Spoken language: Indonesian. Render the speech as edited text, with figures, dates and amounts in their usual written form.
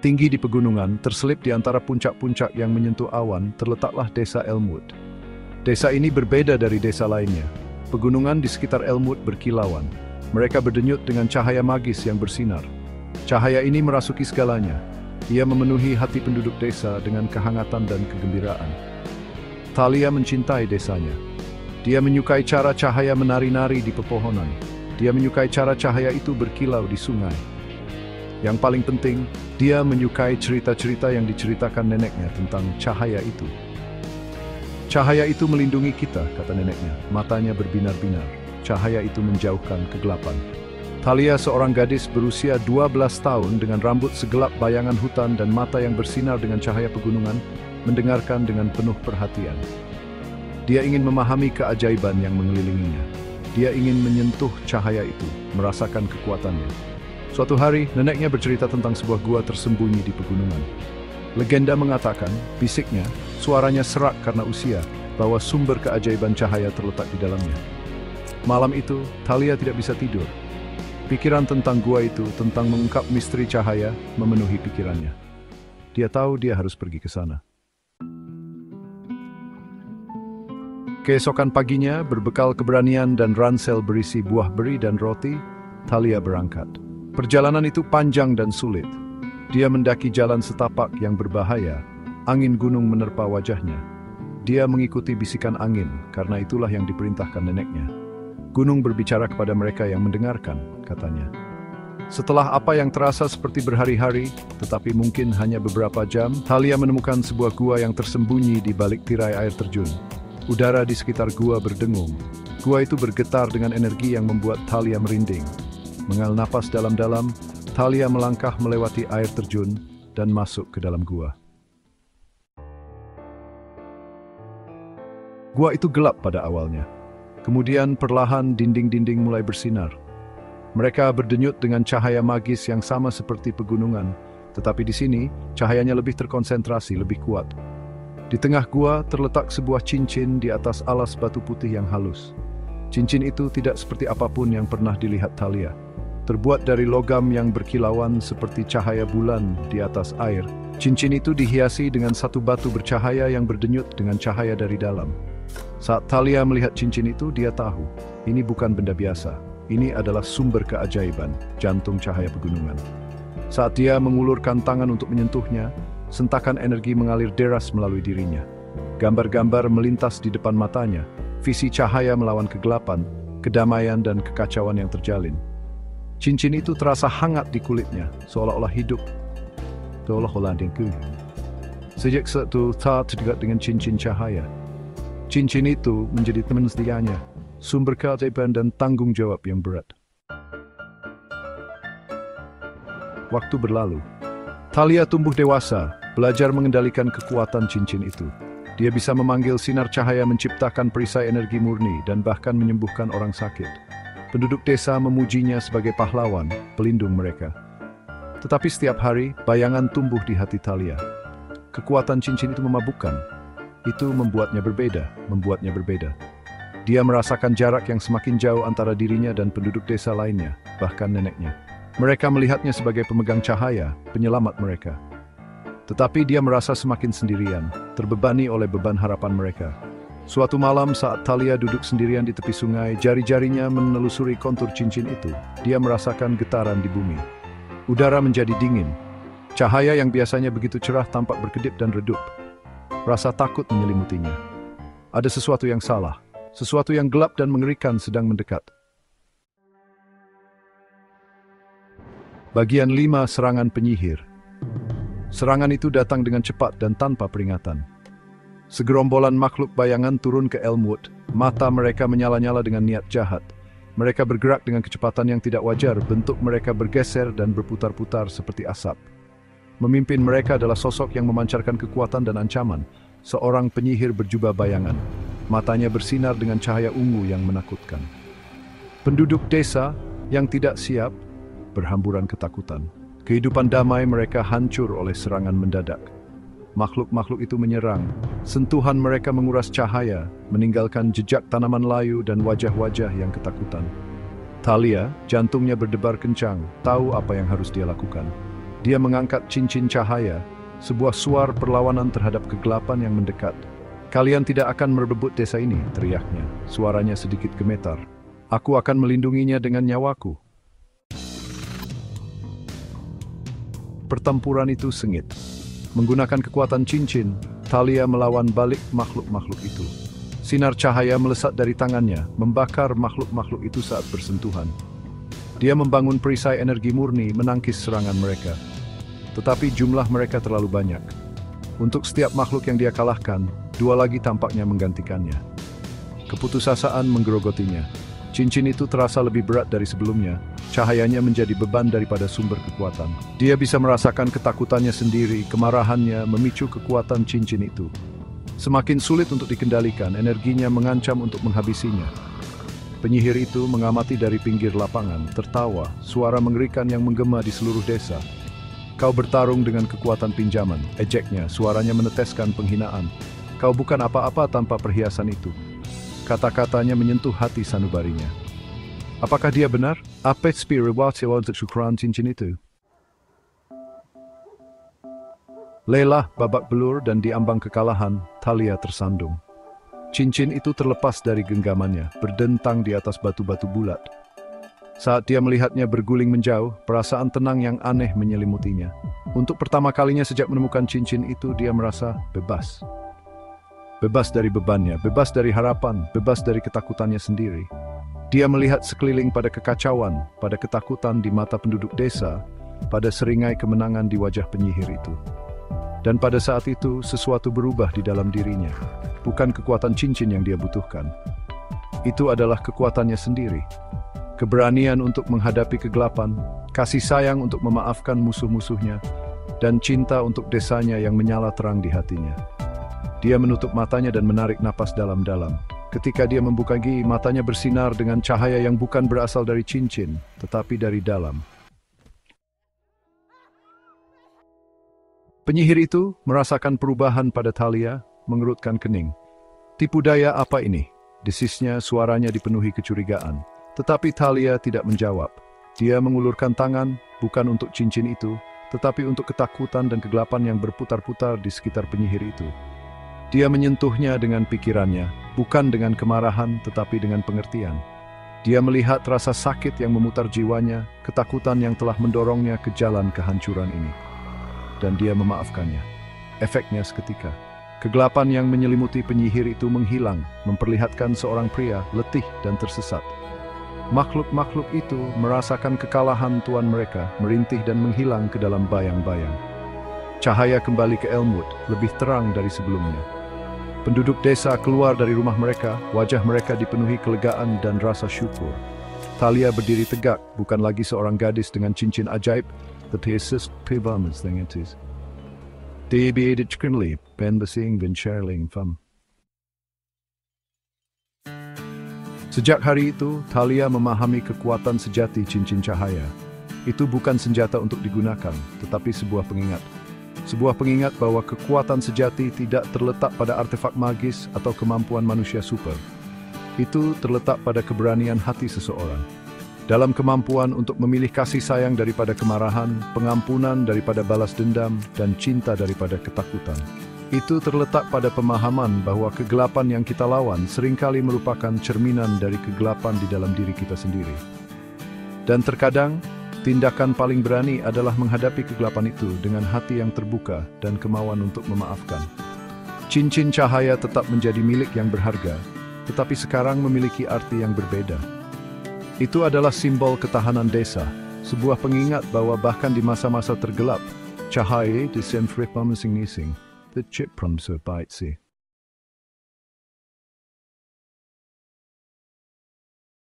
Tinggi di pegunungan, terselip di antara puncak-puncak yang menyentuh awan, terletaklah desa Elmwood. Desa ini berbeda dari desa lainnya. Pegunungan di sekitar Elmwood berkilauan. Mereka berdenyut dengan cahaya magis yang bersinar. Cahaya ini merasuki segalanya. Ia memenuhi hati penduduk desa dengan kehangatan dan kegembiraan. Thalia mencintai desanya. Dia menyukai cara cahaya menari-nari di pepohonan. Dia menyukai cara cahaya itu berkilau di sungai. Yang paling penting, dia menyukai cerita-cerita yang diceritakan neneknya tentang cahaya itu. Cahaya itu melindungi kita, kata neneknya. Matanya berbinar-binar. Cahaya itu menjauhkan kegelapan. Thalia, seorang gadis berusia 12 tahun dengan rambut segelap bayangan hutan dan mata yang bersinar dengan cahaya pegunungan, mendengarkan dengan penuh perhatian. Dia ingin memahami keajaiban yang mengelilinginya. Dia ingin menyentuh cahaya itu, merasakan kekuatannya. Suatu hari, neneknya bercerita tentang sebuah gua tersembunyi di pegunungan. Legenda mengatakan, bisiknya, suaranya serak karena usia, bahwa sumber keajaiban cahaya terletak di dalamnya. Malam itu, Thalia tidak bisa tidur. Pikiran tentang gua itu, tentang mengungkap misteri cahaya, memenuhi pikirannya. Dia tahu dia harus pergi ke sana. Keesokan paginya, berbekal keberanian dan ransel berisi buah beri dan roti, Thalia berangkat. Perjalanan itu panjang dan sulit. Dia mendaki jalan setapak yang berbahaya. Angin gunung menerpa wajahnya. Dia mengikuti bisikan angin, karena itulah yang diperintahkan neneknya. Gunung berbicara kepada mereka yang mendengarkan, katanya. Setelah apa yang terasa seperti berhari-hari, tetapi mungkin hanya beberapa jam, Thalia menemukan sebuah gua yang tersembunyi di balik tirai air terjun. Udara di sekitar gua berdengung. Gua itu bergetar dengan energi yang membuat Thalia merinding. Menghela napas dalam-dalam, Thalia melangkah melewati air terjun dan masuk ke dalam gua. Gua itu gelap pada awalnya. Kemudian perlahan dinding-dinding mulai bersinar. Mereka berdenyut dengan cahaya magis yang sama seperti pegunungan, tetapi di sini cahayanya lebih terkonsentrasi, lebih kuat. Di tengah gua terletak sebuah cincin di atas alas batu putih yang halus. Cincin itu tidak seperti apapun yang pernah dilihat Thalia. Terbuat dari logam yang berkilauan seperti cahaya bulan di atas air. Cincin itu dihiasi dengan satu batu bercahaya yang berdenyut dengan cahaya dari dalam. Saat Thalia melihat cincin itu, dia tahu, ini bukan benda biasa. Ini adalah sumber keajaiban, jantung cahaya pegunungan. Saat dia mengulurkan tangan untuk menyentuhnya, sentakan energi mengalir deras melalui dirinya. Gambar-gambar melintas di depan matanya, visi cahaya melawan kegelapan, kedamaian dan kekacauan yang terjalin. Cincin itu terasa hangat di kulitnya, seolah-olah hidup. Seolah-olah dengku. Sejak saat itu, Tha terdekat dengan cincin cahaya. Cincin itu menjadi teman setianya, sumber keajaiban dan tanggung jawab yang berat. Waktu berlalu. Thalia tumbuh dewasa, belajar mengendalikan kekuatan cincin itu. Dia bisa memanggil sinar cahaya menciptakan perisai energi murni dan bahkan menyembuhkan orang sakit. Penduduk desa memujinya sebagai pahlawan, pelindung mereka. Tetapi setiap hari, bayangan tumbuh di hati Thalia. Kekuatan cincin itu memabukkan. Itu membuatnya berbeda. Dia merasakan jarak yang semakin jauh antara dirinya dan penduduk desa lainnya, bahkan neneknya. Mereka melihatnya sebagai pemegang cahaya, penyelamat mereka. Tetapi dia merasa semakin sendirian, terbebani oleh beban harapan mereka. Suatu malam saat Thalia duduk sendirian di tepi sungai, jari-jarinya menelusuri kontur cincin itu. Dia merasakan getaran di bumi. Udara menjadi dingin. Cahaya yang biasanya begitu cerah tampak berkedip dan redup. Rasa takut menyelimutinya. Ada sesuatu yang salah. Sesuatu yang gelap dan mengerikan sedang mendekat. Bagian 5, serangan penyihir. Serangan itu datang dengan cepat dan tanpa peringatan. Segerombolan makhluk bayangan turun ke Elmwood. Mata mereka menyala-nyala dengan niat jahat. Mereka bergerak dengan kecepatan yang tidak wajar. Bentuk mereka bergeser dan berputar-putar seperti asap. Memimpin mereka adalah sosok yang memancarkan kekuatan dan ancaman. Seorang penyihir berjubah bayangan. Matanya bersinar dengan cahaya ungu yang menakutkan. Penduduk desa yang tidak siap berhamburan ketakutan. Kehidupan damai mereka hancur oleh serangan mendadak. Makhluk-makhluk itu menyerang. Sentuhan mereka menguras cahaya, meninggalkan jejak tanaman layu dan wajah-wajah yang ketakutan. Thalia, jantungnya berdebar kencang, tahu apa yang harus dia lakukan. Dia mengangkat cincin cahaya, sebuah suar perlawanan terhadap kegelapan yang mendekat. "Kalian tidak akan merebut desa ini," teriaknya. Suaranya sedikit gemetar. "Aku akan melindunginya dengan nyawaku." Pertempuran itu sengit. Menggunakan kekuatan cincin, Thalia melawan balik makhluk-makhluk itu. Sinar cahaya melesat dari tangannya, membakar makhluk-makhluk itu saat bersentuhan. Dia membangun perisai energi murni menangkis serangan mereka. Tetapi jumlah mereka terlalu banyak. Untuk setiap makhluk yang dia kalahkan, dua lagi tampaknya menggantikannya. Keputusasaan menggerogotinya. Cincin itu terasa lebih berat dari sebelumnya. Cahayanya menjadi beban daripada sumber kekuatan. Dia bisa merasakan ketakutannya sendiri, kemarahannya memicu kekuatan cincin itu. Semakin sulit untuk dikendalikan, energinya mengancam untuk menghabisinya. Penyihir itu mengamati dari pinggir lapangan, tertawa, suara mengerikan yang menggema di seluruh desa. "Kau bertarung dengan kekuatan pinjaman," ejeknya, suaranya meneteskan penghinaan. "Kau bukan apa-apa tanpa perhiasan itu." Kata-katanya menyentuh hati sanubarinya. Apakah dia benar? Apa spiritualitas syukuran cincin itu? Lelah babak belur dan diambang kekalahan, Thalia tersandung. Cincin itu terlepas dari genggamannya, berdentang di atas batu-batu bulat. Saat dia melihatnya berguling menjauh, perasaan tenang yang aneh menyelimutinya. Untuk pertama kalinya sejak menemukan cincin itu, dia merasa bebas. Bebas dari bebannya, bebas dari harapan, bebas dari ketakutannya sendiri. Dia melihat sekeliling pada kekacauan, pada ketakutan di mata penduduk desa, pada seringai kemenangan di wajah penyihir itu. Dan pada saat itu, sesuatu berubah di dalam dirinya. Bukan kekuatan cincin yang dia butuhkan. Itu adalah kekuatannya sendiri. Keberanian untuk menghadapi kegelapan, kasih sayang untuk memaafkan musuh-musuhnya, dan cinta untuk desanya yang menyala terang di hatinya. Dia menutup matanya dan menarik napas dalam-dalam. Ketika dia membuka gigi, matanya bersinar dengan cahaya yang bukan berasal dari cincin, tetapi dari dalam. Penyihir itu merasakan perubahan pada Thalia, mengerutkan kening. "Tipu daya apa ini?" Desisnya, suaranya dipenuhi kecurigaan. Tetapi Thalia tidak menjawab. Dia mengulurkan tangan, bukan untuk cincin itu, tetapi untuk ketakutan dan kegelapan yang berputar-putar di sekitar penyihir itu. Dia menyentuhnya dengan pikirannya, bukan dengan kemarahan, tetapi dengan pengertian. Dia melihat rasa sakit yang memutar jiwanya, ketakutan yang telah mendorongnya ke jalan kehancuran ini. Dan dia memaafkannya. Efeknya seketika. Kegelapan yang menyelimuti penyihir itu menghilang, memperlihatkan seorang pria letih dan tersesat. Makhluk-makhluk itu merasakan kekalahan tuan mereka, merintih dan menghilang ke dalam bayang-bayang. Cahaya kembali ke Elmwood, lebih terang dari sebelumnya. Penduduk desa keluar dari rumah mereka, wajah mereka dipenuhi kelegaan dan rasa syukur. Thalia berdiri tegak, bukan lagi seorang gadis dengan cincin ajaib, tetapi seorang dengan cincin. Dia berkendali, ben besing ben sherling fam. Sejak hari itu, Thalia memahami kekuatan sejati cincin cahaya. Itu bukan senjata untuk digunakan, tetapi sebuah pengingat. Sebuah pengingat bahwa kekuatan sejati tidak terletak pada artefak magis atau kemampuan manusia super. Itu terletak pada keberanian hati seseorang. Dalam kemampuan untuk memilih kasih sayang daripada kemarahan, pengampunan daripada balas dendam, dan cinta daripada ketakutan. Itu terletak pada pemahaman bahwa kegelapan yang kita lawan seringkali merupakan cerminan dari kegelapan di dalam diri kita sendiri. Dan terkadang, tindakan paling berani adalah menghadapi kegelapan itu dengan hati yang terbuka dan kemauan untuk memaafkan. Cincin cahaya tetap menjadi milik yang berharga, tetapi sekarang memiliki arti yang berbeda. Itu adalah simbol ketahanan desa, sebuah pengingat bahwa bahkan di masa-masa tergelap, cahaya di senfripam sing-nising, the chip from surbaitsi.